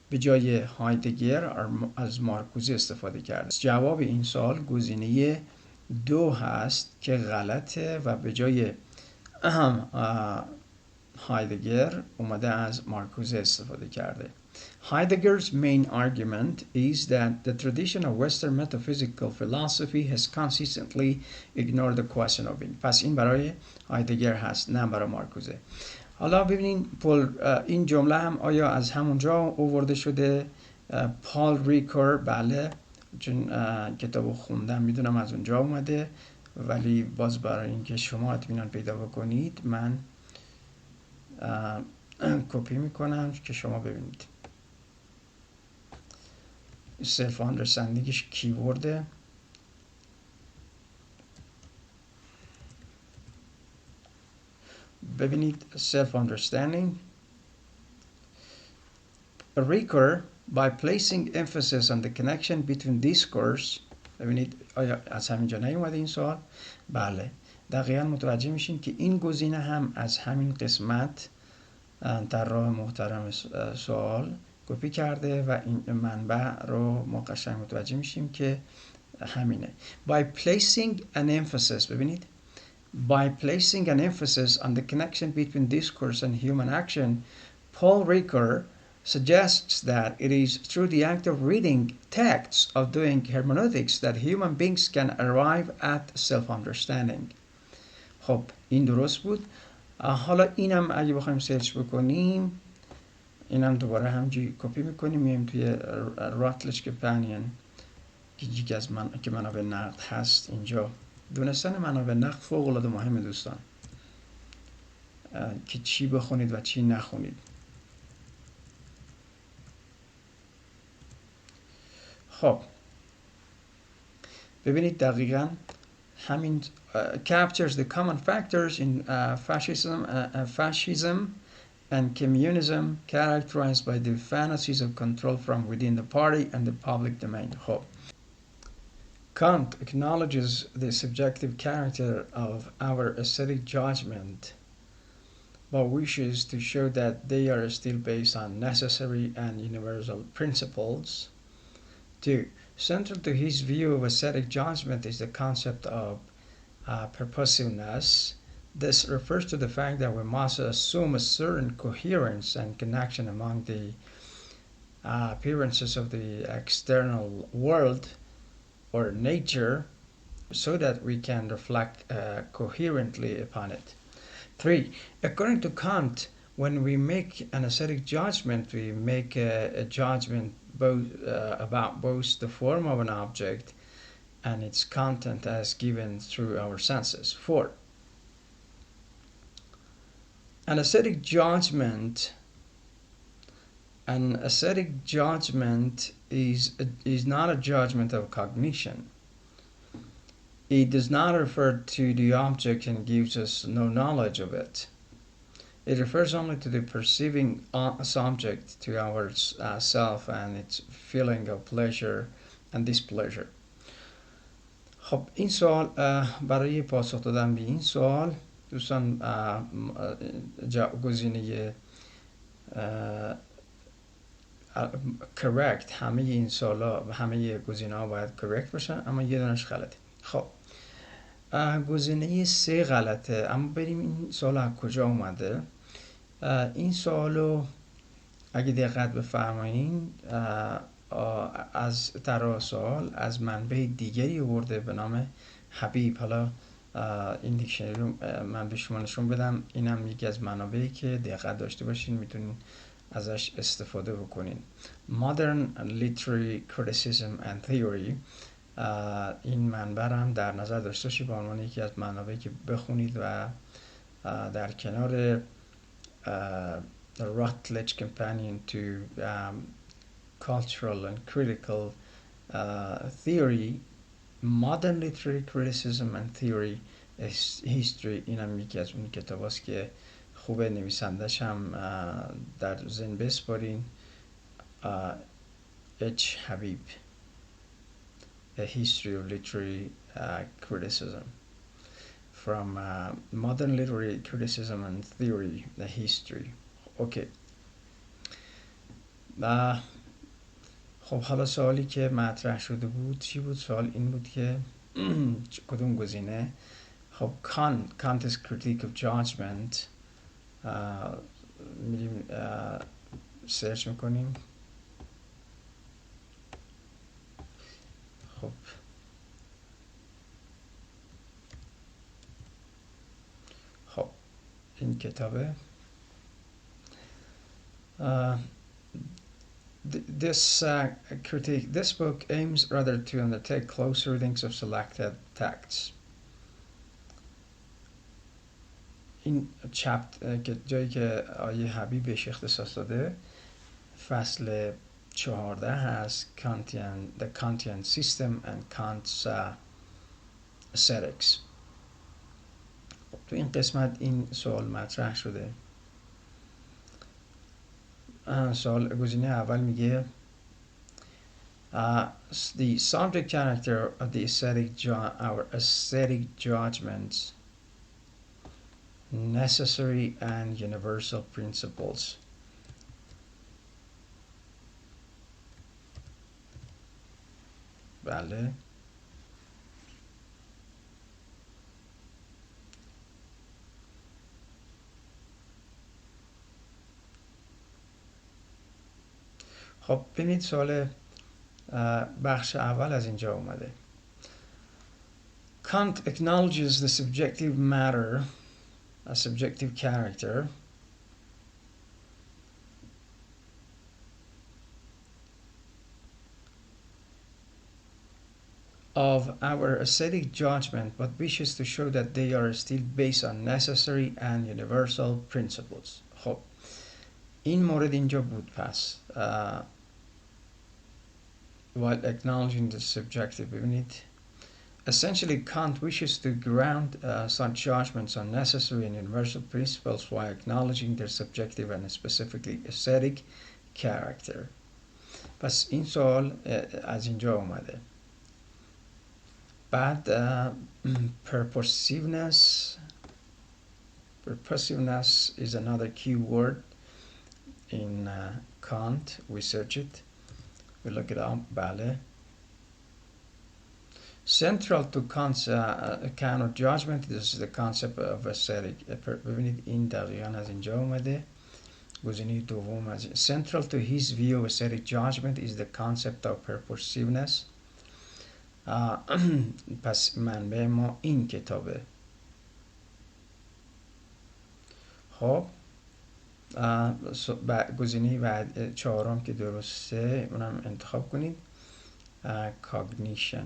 Speaker 1: به جای هایدگر از مارکوزه استفاده کرده. جواب این سوال گزینه 2 هست که غلطه و به جای هایدگر اومده از مارکوزه استفاده کرده. Heidegger's main argument is that the tradition of Western metaphysical philosophy has consistently ignored the question of being. پس این برای هایدگر هست نه برای مارکوزه. حالا ببینین این جمله هم آیا از همونجا آورده شده؟ پال ریکر بله، چون کتابو خوندم میدونم از اونجا اومده، ولی باز برای اینکه شما اطمینان پیدا بکنید من کپی میکنم که شما ببینید. سلف آندرستندینگش کیورده. ببینید self understanding. Ricoeur, by placing emphasis on the connection between discourse. ببینید آیا از همینجا نیومده این سوال؟ بله، دقیقا متوجه میشین که این گزینه هم از همین قسمت طراح محترم سوال کپی کرده و این منبع رو ما قشنگ متوجه میشیم که همینه. By placing an emphasis، ببینید By placing an emphasis on the connection between discourse and human action, Paul Ricoeur suggests that it is through the act of reading texts, of doing hermeneutics, that human beings can arrive at self-understanding. خب این درست بود. حالا اینم اگه بخوایم سرچ بکنیم اینم دوباره همجوری کپی میکنیم میایم توی Routledge Companion که منابع نقد هست. اینجا دونستن منابع نقد فوق العاده مهمه دوستان، که چی بخونید و چی نخونید. خب ببینید دقیقاً همین captures the common factors in fascism and communism characterized by the fantasies of control from within the party and the public domain. خب Kant acknowledges the subjective character of our aesthetic judgment, but wishes to show that they are still based on necessary and universal principles. 2. Central to his view of aesthetic judgment is the concept of purposiveness. This refers to the fact that we must assume a certain coherence and connection among the appearances of the external world or nature so that we can reflect coherently upon it. 3. According to Kant, when we make an aesthetic judgment, we make a judgment about both the form of an object and its content as given through our senses. 4. An aesthetic judgment is not a judgment of cognition. It does not refer to the object and gives us no knowledge of it. It refers only to the perceiving subject, to our self and its feeling of pleasure and displeasure. خب این سوال برای پاسخ دادن به این سوال دوستان گزینه correct، همه این سوالا همه گزینه ها باید correct باشن، اما یه دونش غلطه. خب گزینه 3 غلطه، اما بریم این سوال از کجا اومده. این سوالو اگه دقت بفرمایین از در سوال از منبع دیگری آورده به نام حبیب. حالا این دیکشنری رو من به شما نشون بدم، اینم یکی از منابعی که دقت داشته باشین میتونین ازش استفاده بکنین. Modern Literary Criticism and Theory، این منبع هم در نظر داشته باشید به عنوان یکی از منابعی که بخونید و در کنار Routledge Companion to Cultural and Critical Theory، Modern Literary Criticism and Theory History، این هم یکی از اون کتاب هاست که خوبه، نویسندش هم در ذهن بسپارین، اچ حبیب، A History of Literary Criticism. From Modern Literary Criticism and Theory, the History. اوکی. خب حالا سوالی که مطرح شده بود چی بود؟ سوال این بود که کدوم گزینه؟ خب Kant is critique of judgment، میریم سرچ میکنیم. خب این کتابه. This book aims rather to undertake close readings of selected texts. این چپت جایی که آیه حبیب بهش اختصاص داده فصل 14 هست، The Kantian System and Kant's Aesthetics. تو این قسمت این سوال مطرح شده. سوال گزینه اول میگه the subject character of the our aesthetic judgments, necessary and universal principles. بله. خب ببینید سوال بخش اول از اینجا اومده. Kant acknowledges the subjective matter, a subjective character, of our aesthetic judgment, but wishes to show that they are still based on necessary and universal principles. خب این مورد اینجا بود. پس while acknowledging the subjective، ببینید essentially Kant wishes to ground such judgments on necessary and universal principles while acknowledging their subjective and specifically aesthetic character. پس این سوال از اینجا اومده. بعد purposiveness is another key word in Kant. We search it, we look it up. بله. Central to Kant's account of judgment is the concept of aesthetic. ببینید این دقیقاً از اینجا اومده. گزینه دوم از central to his view of aesthetic judgment is the concept of purposiveness. پس منبع ما این کتابه. خب گزینه بعد چهارم که درسته اونم انتخاب کنید، cognition.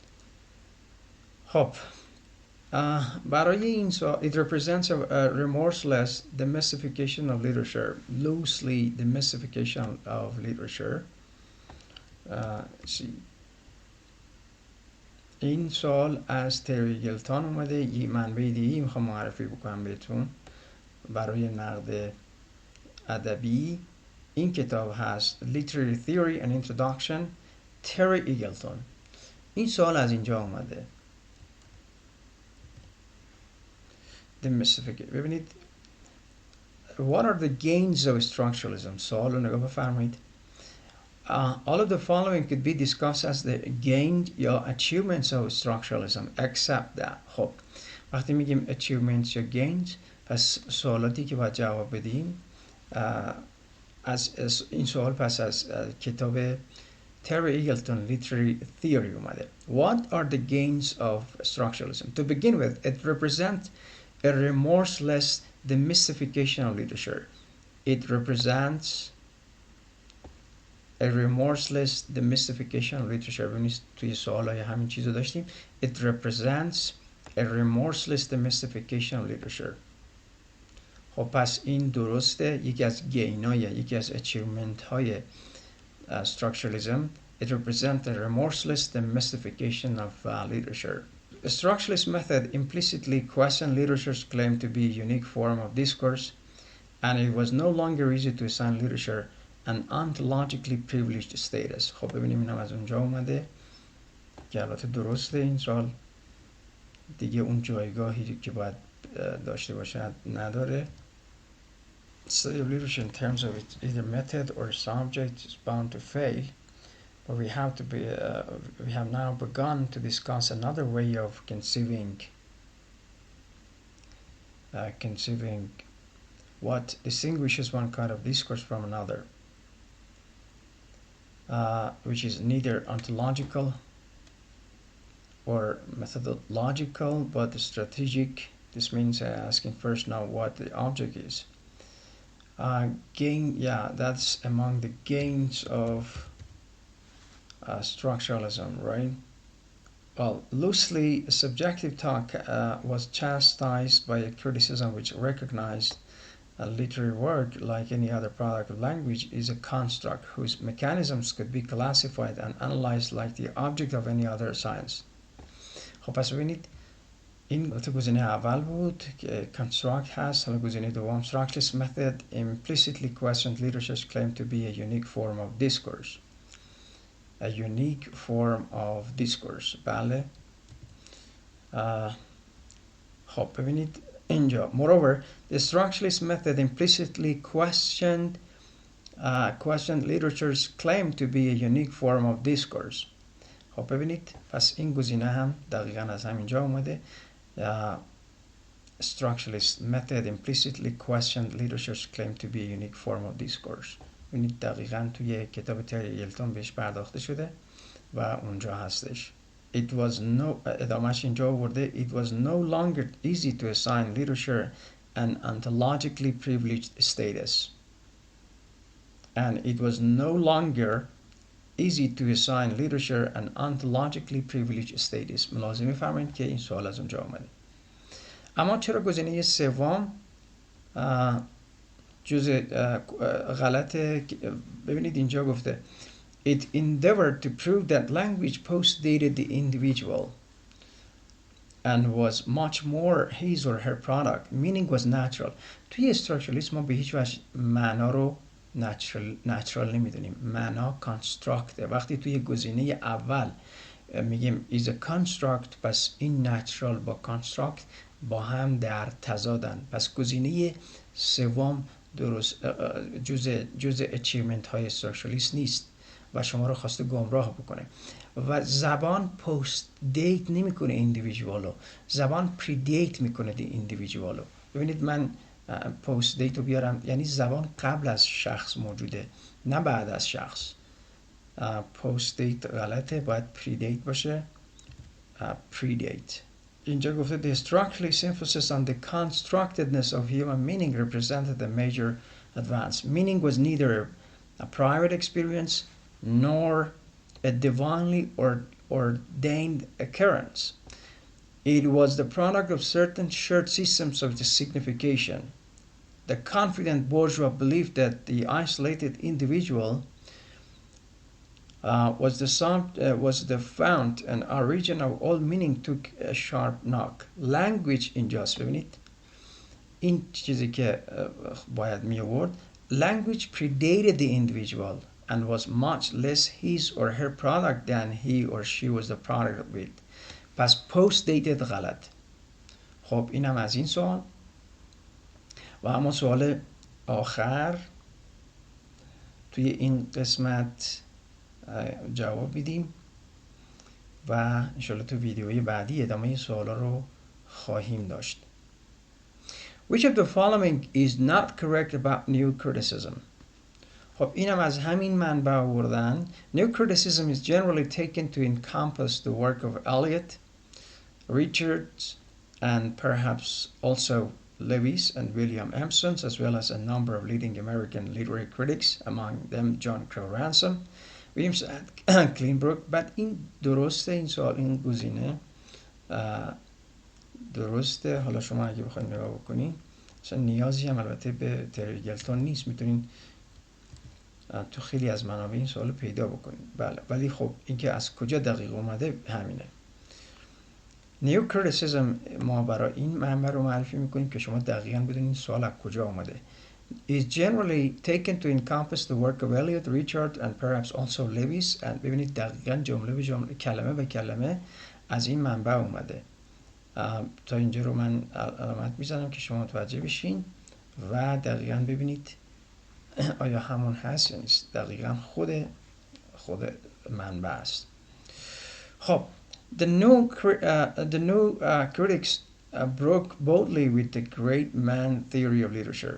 Speaker 1: خب برای این سوال it represents a remorseless demystification of literature, loosely demystification of literature. این سوال از تری گلتان اومده. یه منبع دیگه میخوام معرفی بکنم بهتون برای نقد ادبی. این کتاب هست Literary Theory and Introduction تری ایگلتون. این سوال از اینجا اومده. ببینید What are the gains of structuralism؟ سوال رو نگاه بفرمایید. All of the following could be discussed as the gains یا achievements of structuralism except that. خب وقتی میگیم achievements یا gains، پس سوالاتی که باید جواب بدیم از این سوال پس از کتاب تری ایگلتون Literary Theory اومده. What are the gains of structuralism? To begin with, it represents a remorseless demystification of literature. It represents a remorseless demystification of literature. ببینید توی سوالای همین چیز رو داشتیم. It represents a remorseless demystification of literature. خب پس این درسته. یکی از گینای، یکی از achievement های structuralism. It represents a remorseless demystification of literature. The structuralist method implicitly questioned literature's claim to be a unique form of discourse, and it was no longer easy to assign literature an ontologically privileged status. خب ببینیم اینم از اونجا اومده که البته درسته. این سوال دیگه اون جایگاهی که باید داشته باشد نداره. Study of literature in terms of its either method or subject is bound to fail. But we have now begun to discuss another way of conceiving what distinguishes one kind of discourse from another, which is neither ontological or methodological but strategic. This means asking first now what the object is. That's among the gains of structuralism, right? Well, loosely subjective talk was chastised by a criticism which recognized a literary work, like any other product of language, is a construct whose mechanisms could be classified and analyzed like the object of any other science. خب پس ببینید این گزینه اول بود که construct هست. حالا گزینه دوم structuralist method implicitly questioned literature's claim to be a unique form of discourse. A unique form of discourse. بله. خب ببینید اینجا moreover the structuralist method implicitly questioned literature's claim to be a unique form of discourse. خب ببینید پس این گزینه هم دقیقاً از همینجا اومده. Structuralist method implicitly questioned literature's claim to be a unique form of discourse. ببینید دقیقاً توی کتاب تری ایگلتون بهش پرداخته شده و اونجا هستش. ادامهش اینجا آورده. It was no longer easy to assign literature an ontologically privileged status. And it was no longer easy to assign literature an ontologically privileged status. ملاحظه می‌فرمایید که این سوال از اونجا آمده. اما چرا گزینه سوم جزء غلطه؟ ببینید اینجا گفته It endeavored to prove that language postdated the individual and was much more his or her product. Meaning was natural. توی استراکچرالیسم ما به هیچ وجه معنا رو natural نمیدونیم. معنا construct. وقتی توی گزینه اول میگیم is a construct، پس این natural با construct با هم در تضادن. پس گزینه سوم درست جزء achievement های استراکچرالیسم نیست و شما رو خواسته گمراه بکنه. و زبان پست دیت نمیکنه ایندیویدوالو، زبان پریدیت میکنه دی ایندیویدوالو. ببینید من پست دیت رو بیارم، یعنی زبان قبل از شخص موجوده نه بعد از شخص. پست دیت غلطه، باید پریدیت باشه. پریدیت. اینجا گفته the structuralist emphasis on the constructedness of human meaning represented a major advance. Meaning was neither a private experience nor a divinely ordained occurrence. It was the product of certain shared systems of the signification. The confident bourgeois believed that the isolated individual was the fount and origin of all meaning took a sharp knock. Language اینجاست. ببینید این چیزی که باید می آورد. Language predated the individual and was much less his or her product than he or she was the product of it. پس post dated غلط. خب اینم از این سوال. و اما سوال آخر توی این قسمت جواب میدیم و انشالله تو ویدیوی بعدی ادامه سوالا رو خواهیم داشت. Which of the following is not correct about new criticism? خب اینم از همین منبع آوردن. New criticism is generally taken to encompass the work of Eliot, Richards, and perhaps also Lewis and William Emerson, as well as a number of leading American literary critics, among them John Crow Ransom, Williams Cleanbrook. بعد این درسته، این سوال، این گزینه درسته. حالا شما اگه بخواید نگاه بکنین اصلا نیازی هم البته به تریگلتون نیست، میتونین تو خیلی از منابع این سوال پیدا بکنین. بله، ولی خب اینکه از کجا دقیق اومده همینه. نیو کریتیسیزم ما برای این منبع رو معرفی میکنیم که شما دقیقاً بدونین سوال از کجا اومده. is generally taken to encompass the work of Eliot, Richard and perhaps also Lewis. and ببینید دقیقاً جمله به جمله، کلمه به کلمه از این منبع اومده. تا اینجا رو من علامت میزنم که شما متوجه بشین و دقیقاً ببینید آیا همون هست یا نیست. دقیقاً خود منبع است. خب The new critics broke boldly with the great man theory of literature,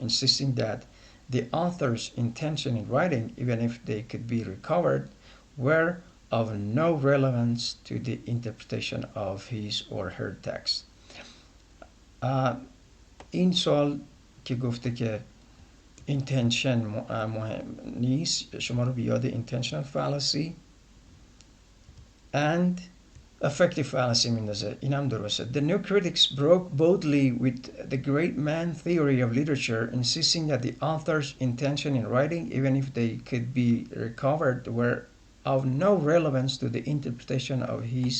Speaker 1: insisting that the author's intention in writing, even if they could be recovered, were of no relevance to the interpretation of his or her text. این سوال که گفته که intention مهم نیست، شما رو بیاد intentional fallacy and effective fallacy میندازه. اینم درسته. The new critics broke boldly with the great man theory of literature, insisting that the author's intention in writing, even if they could be recovered, were of no relevance to the interpretation of his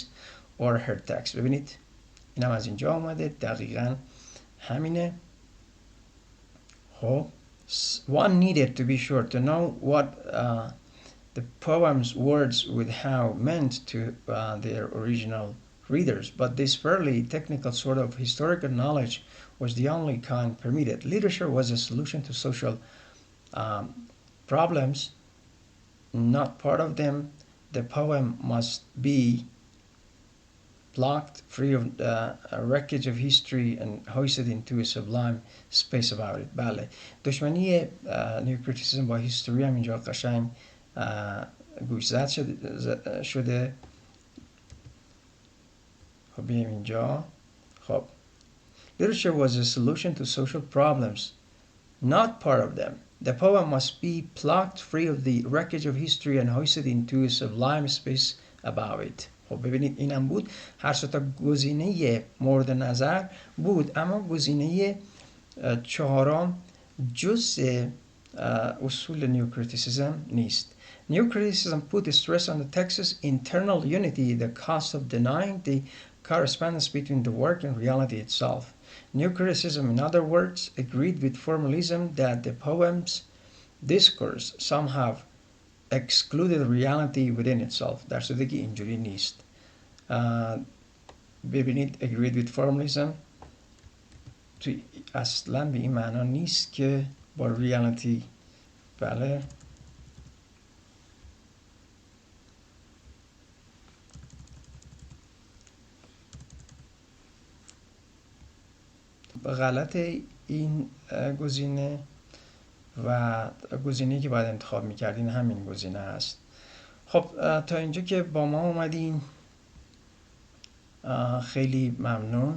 Speaker 1: or her text. ببینید اینم از اینجا آمده، دقیقاً همینه. خب one needed to be sure to know what the poem's words would have meant to their original readers, but this fairly technical sort of historical knowledge was the only kind permitted. Literature was a solution to social problems, not part of them. The poem must be blocked free of wreckage of history and hoisted into a sublime space about it. بله، دشمنی نیو کریتیسیسم با هیستوری هم اینجا قشنگ گوشزد شده. خب بیایم اینجا. خب literature was a solution to social problems, not part of them. The poem must be plucked free of the wreckage of history and hoisted into a sublime space above it. خب ببینید اینم بود. هر سه تا گزینه مورد نظر بود، اما گزینه چهارم جزء اصول نیو کریتیسیسم نیست. New criticism put stress on the text's internal unity, the cost of denying the correspondence between the work and reality itself. New criticism, in other words, agreed with formalism that the poem's discourse somehow excluded reality within itself. در صورتی که اینجوری نیست. ببینید agreed with formalism توی اصلا به این معنا نیست که با reality. بله، غلط این گزینه و گزینه‌ای که باید انتخاب می‌کردین همین گزینه است. خب تا اینجا که با ما اومدین خیلی ممنون.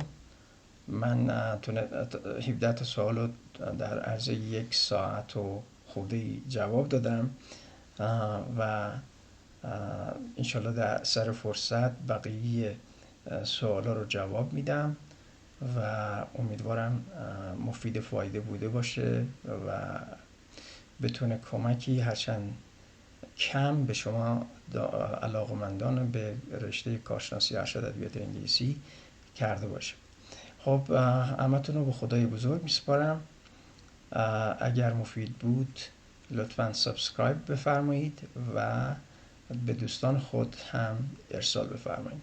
Speaker 1: من 17 تا سوال رو در عرض 1 ساعت و خودی جواب دادم و انشالله در سر فرصت بقیه سوالا رو جواب میدم و امیدوارم مفید فایده بوده باشه و بتونه کمکی هرچند کم به شما علاقمندان به رشته کارشناسی ارشد ادبیات انگلیسی کرده باشه. خب همتون رو به خدای بزرگ میسپارم. اگر مفید بود لطفاً سابسکرایب بفرمایید و به دوستان خود هم ارسال بفرمایید.